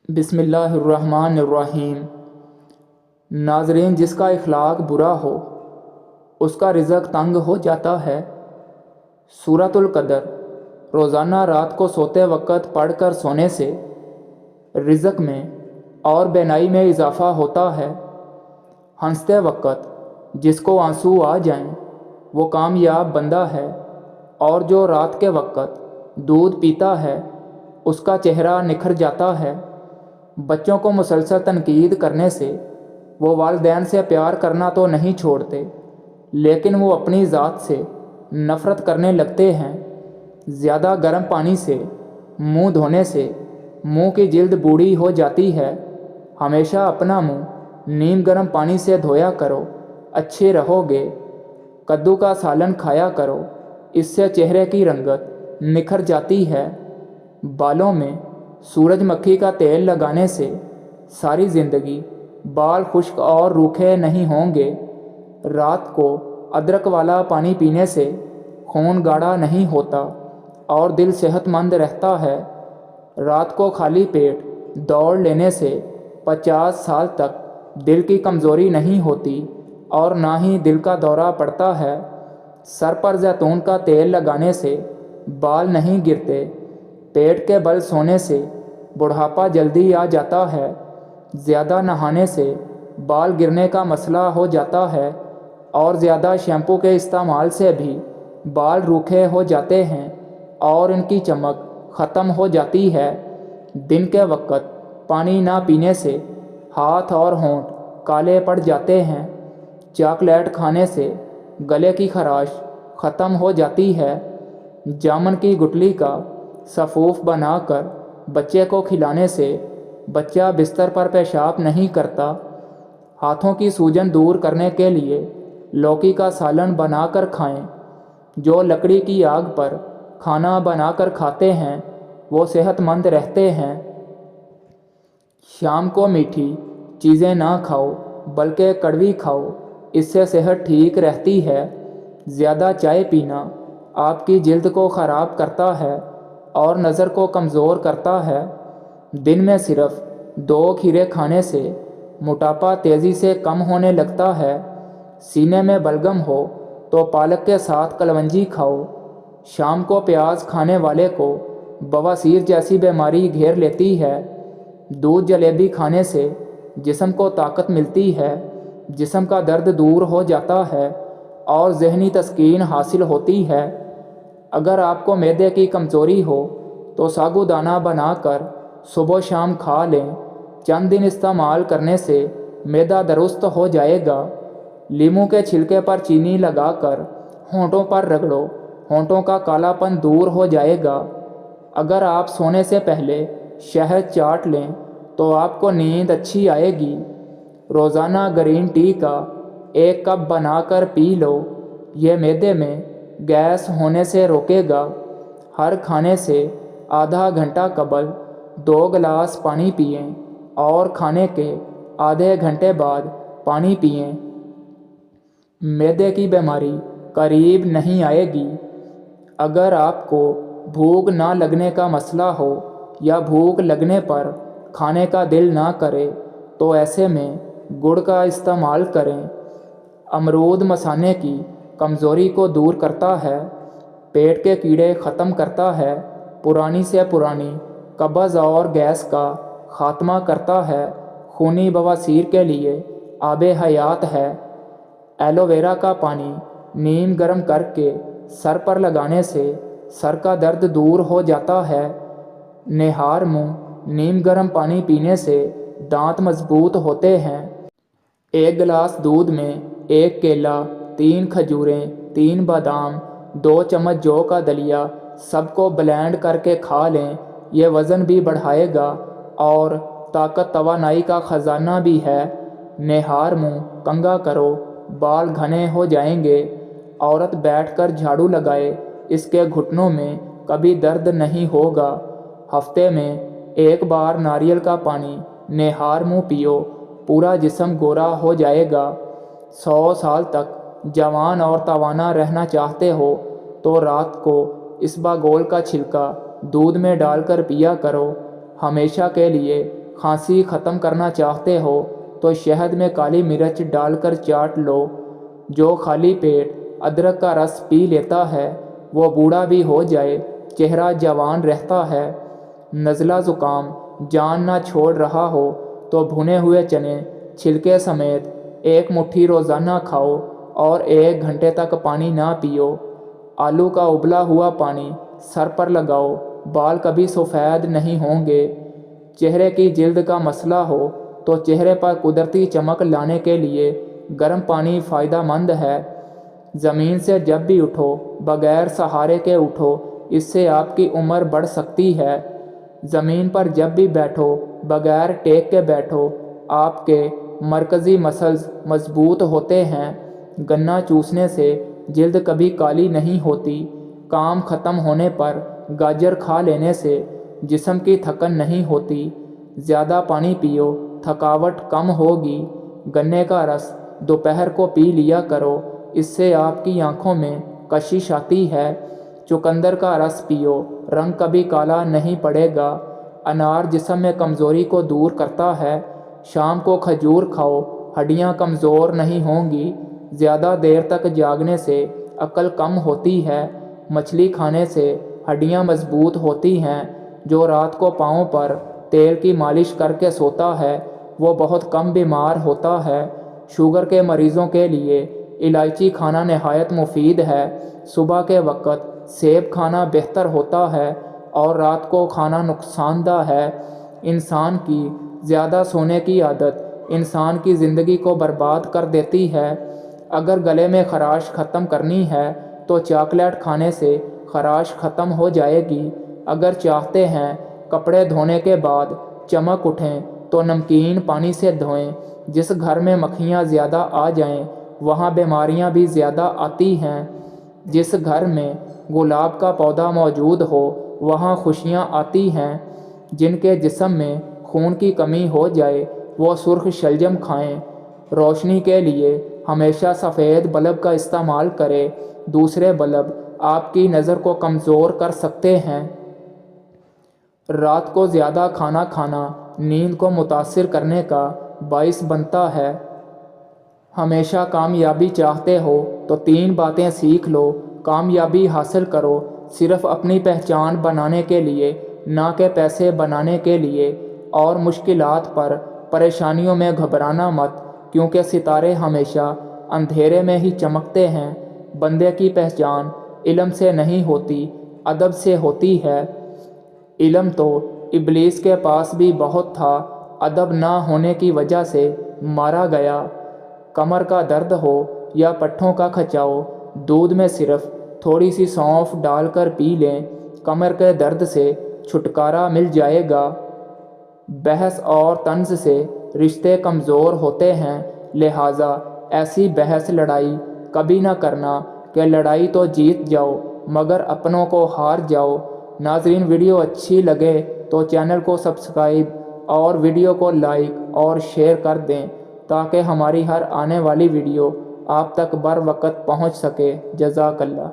بسم اللہ الرحمن الرحیم۔ ناظرین، جس کا اخلاق برا ہو اس کا رزق تنگ ہو جاتا ہے۔ سورۃ القدر روزانہ رات کو سوتے وقت پڑھ کر سونے سے رزق میں اور بینائی میں اضافہ ہوتا ہے۔ ہنستے وقت جس کو آنسو آ جائیں وہ کامیاب بندہ ہے، اور جو رات کے وقت دودھ پیتا ہے اس کا چہرہ نکھر جاتا ہے۔ بچوں کو مسلسل تنقید کرنے سے وہ والدین سے پیار کرنا تو نہیں چھوڑتے، لیکن وہ اپنی ذات سے نفرت کرنے لگتے ہیں۔ زیادہ گرم پانی سے منہ دھونے سے منہ کی جلد بوڑھی ہو جاتی ہے۔ ہمیشہ اپنا منہ نیم گرم پانی سے دھویا کرو، اچھے رہو گے۔ کدو کا سالن کھایا کرو، اس سے چہرے کی رنگت نکھر جاتی ہے۔ بالوں میں سورج مکھی کا تیل لگانے سے ساری زندگی بال خشک اور روکھے نہیں ہوں گے۔ رات کو ادرک والا پانی پینے سے خون گاڑھا نہیں ہوتا اور دل صحت مند رہتا ہے۔ رات کو خالی پیٹ دوڑ لینے سے 50 سال تک دل کی کمزوری نہیں ہوتی اور نہ ہی دل کا دورہ پڑتا ہے۔ سر پر زیتون کا تیل لگانے سے بال نہیں گرتے۔ پیٹ کے بل سونے سے بڑھاپا جلدی آ جاتا ہے۔ زیادہ نہانے سے بال گرنے کا مسئلہ ہو جاتا ہے، اور زیادہ شیمپو کے استعمال سے بھی بال روکھے ہو جاتے ہیں اور ان کی چمک ختم ہو جاتی ہے۔ دن کے وقت پانی نہ پینے سے ہاتھ اور ہونٹ کالے پڑ جاتے ہیں۔ چاکلیٹ کھانے سے گلے کی خراش ختم ہو جاتی ہے۔ جامن کی گٹلی کا سفوف بنا کر بچے کو کھلانے سے بچہ بستر پر پیشاب نہیں کرتا۔ ہاتھوں کی سوجن دور کرنے کے لیے لوکی کا سالن بنا کر کھائیں۔ جو لکڑی کی آگ پر کھانا بنا کر کھاتے ہیں وہ صحت مند رہتے ہیں۔ شام کو میٹھی چیزیں نہ کھاؤ بلکہ کڑوی کھاؤ، اس سے صحت ٹھیک رہتی ہے۔ زیادہ چائے پینا آپ کی جلد کو خراب کرتا ہے اور نظر کو کمزور کرتا ہے۔ دن میں صرف 2 کھیرے کھانے سے موٹاپا تیزی سے کم ہونے لگتا ہے۔ سینے میں بلغم ہو تو پالک کے ساتھ کلونجی کھاؤ۔ شام کو پیاز کھانے والے کو بواسیر جیسی بیماری گھیر لیتی ہے۔ دودھ جلیبی کھانے سے جسم کو طاقت ملتی ہے، جسم کا درد دور ہو جاتا ہے اور ذہنی تسکین حاصل ہوتی ہے۔ اگر آپ کو معدے کی کمزوری ہو تو ساگو دانہ بنا کر صبح و شام کھا لیں۔ چند دن استعمال کرنے سے معدہ درست ہو جائے گا۔ لیموں کے چھلکے پر چینی لگا کر ہونٹوں پر رگڑو، ہونٹوں کا کالا پن دور ہو جائے گا۔ اگر آپ سونے سے پہلے شہد چاٹ لیں تو آپ کو نیند اچھی آئے گی۔ روزانہ گرین ٹی کا 1 کپ بنا کر پی لو، یہ معدے میں گیس ہونے سے روکے گا۔ ہر کھانے سے آدھا گھنٹہ قبل 2 گلاس پانی پئیں اور کھانے کے آدھے گھنٹے بعد پانی پئیں۔ معدے کی بیماری قریب نہیں آئے گی۔ اگر آپ کو بھوک نہ لگنے کا مسئلہ ہو یا بھوک لگنے پر کھانے کا دل نہ کرے تو ایسے میں گڑ کا استعمال کریں۔ امرود مثانے کی کمزوری کو دور کرتا ہے، پیٹ کے کیڑے ختم کرتا ہے، پرانی سے پرانی قبض اور گیس کا خاتمہ کرتا ہے، خونی بواسیر کے لیے آب حیات ہے۔ ایلو ویرا کا پانی نیم گرم کر کے سر پر لگانے سے سر کا درد دور ہو جاتا ہے۔ نہار منہ نیم گرم پانی پینے سے دانت مضبوط ہوتے ہیں۔ 1 گلاس دودھ میں 1 کیلا، 3 کھجوریں، 3 بادام، 2 چمچ جو کا دلیا سب کو بلینڈ کر کے کھا لیں۔ یہ وزن بھی بڑھائے گا اور طاقت توانائی کا خزانہ بھی ہے۔ نہار منہ کنگھا کرو، بال گھنے ہو جائیں گے۔ عورت بیٹھ کر جھاڑو لگائے، اس کے گھٹنوں میں کبھی درد نہیں ہوگا۔ ہفتے میں 1 بار ناریل کا پانی نہار منہ پیو، پورا جسم گورا ہو جائے گا۔ 100 سال تک جوان اور توانا رہنا چاہتے ہو تو رات کو اسباگول کا چھلکا دودھ میں ڈال کر پیا کرو۔ ہمیشہ کے لیے کھانسی ختم کرنا چاہتے ہو تو شہد میں کالی مرچ ڈال کر چاٹ لو۔ جو خالی پیٹ ادرک کا رس پی لیتا ہے وہ بوڑھا بھی ہو جائے چہرہ جوان رہتا ہے۔ نزلہ زکام جان نہ چھوڑ رہا ہو تو بھنے ہوئے چنے چھلکے سمیت 1 مٹھی روزانہ کھاؤ اور 1 گھنٹے تک پانی نہ پیو۔ آلو کا ابلا ہوا پانی سر پر لگاؤ، بال کبھی سفید نہیں ہوں گے۔ چہرے کی جلد کا مسئلہ ہو تو چہرے پر قدرتی چمک لانے کے لیے گرم پانی فائدہ مند ہے۔ زمین سے جب بھی اٹھو بغیر سہارے کے اٹھو، اس سے آپ کی عمر بڑھ سکتی ہے۔ زمین پر جب بھی بیٹھو بغیر ٹیک کے بیٹھو، آپ کے مرکزی مسلز مضبوط ہوتے ہیں۔ گنا چوسنے سے جلد کبھی کالی نہیں ہوتی۔ کام ختم ہونے پر گاجر کھا لینے سے جسم کی تھکن نہیں ہوتی۔ زیادہ پانی پیو، تھکاوٹ کم ہوگی۔ گنے کا رس دوپہر کو پی لیا کرو، اس سے آپ کی آنکھوں میں کشش آتی ہے۔ چقندر کا رس پیو، رنگ کبھی کالا نہیں پڑے گا۔ انار جسم میں کمزوری کو دور کرتا ہے۔ شام کو کھجور کھاؤ، ہڈیاں کمزور نہیں ہوں گی۔ زیادہ دیر تک جاگنے سے عقل کم ہوتی ہے۔ مچھلی کھانے سے ہڈیاں مضبوط ہوتی ہیں۔ جو رات کو پاؤں پر تیل کی مالش کر کے سوتا ہے وہ بہت کم بیمار ہوتا ہے۔ شوگر کے مریضوں کے لیے الائچی کھانا نہایت مفید ہے۔ صبح کے وقت سیب کھانا بہتر ہوتا ہے اور رات کو کھانا نقصان دہ ہے۔ انسان کی زیادہ سونے کی عادت انسان کی زندگی کو برباد کر دیتی ہے۔ اگر گلے میں خراش ختم کرنی ہے تو چاکلیٹ کھانے سے خراش ختم ہو جائے گی۔ اگر چاہتے ہیں کپڑے دھونے کے بعد چمک اٹھیں تو نمکین پانی سے دھوئیں۔ جس گھر میں مکھیاں زیادہ آ جائیں وہاں بیماریاں بھی زیادہ آتی ہیں۔ جس گھر میں گلاب کا پودا موجود ہو وہاں خوشیاں آتی ہیں۔ جن کے جسم میں خون کی کمی ہو جائے وہ سرخ شلجم کھائیں۔ روشنی کے لیے ہمیشہ سفید بلب کا استعمال کریں۔ دوسرے بلب آپ کی نظر کو کمزور کر سکتے ہیں۔ رات کو زیادہ کھانا کھانا نیند کو متاثر کرنے کا باعث بنتا ہے۔ ہمیشہ کامیابی چاہتے ہو تو 3 باتیں سیکھ لو۔ کامیابی حاصل کرو صرف اپنی پہچان بنانے کے لیے، نہ کہ پیسے بنانے کے لیے۔ اور مشکلات پر پریشانیوں میں گھبرانا مت، کیونکہ ستارے ہمیشہ اندھیرے میں ہی چمکتے ہیں۔ بندے کی پہچان علم سے نہیں ہوتی، ادب سے ہوتی ہے۔ علم تو ابلیس کے پاس بھی بہت تھا، ادب نہ ہونے کی وجہ سے مارا گیا۔ کمر کا درد ہو یا پٹھوں کا کھچاؤ، دودھ میں صرف تھوڑی سی سونف ڈال کر پی لیں، کمر کے درد سے چھٹکارا مل جائے گا۔ بحث اور طنز سے رشتے کمزور ہوتے ہیں، لہٰذا ایسی بحث لڑائی کبھی نہ کرنا کہ لڑائی تو جیت جاؤ مگر اپنوں کو ہار جاؤ۔ ناظرین، ویڈیو اچھی لگے تو چینل کو سبسکرائب اور ویڈیو کو لائک اور شیئر کر دیں تاکہ ہماری ہر آنے والی ویڈیو آپ تک بر وقت پہنچ سکے۔ جزاک اللہ۔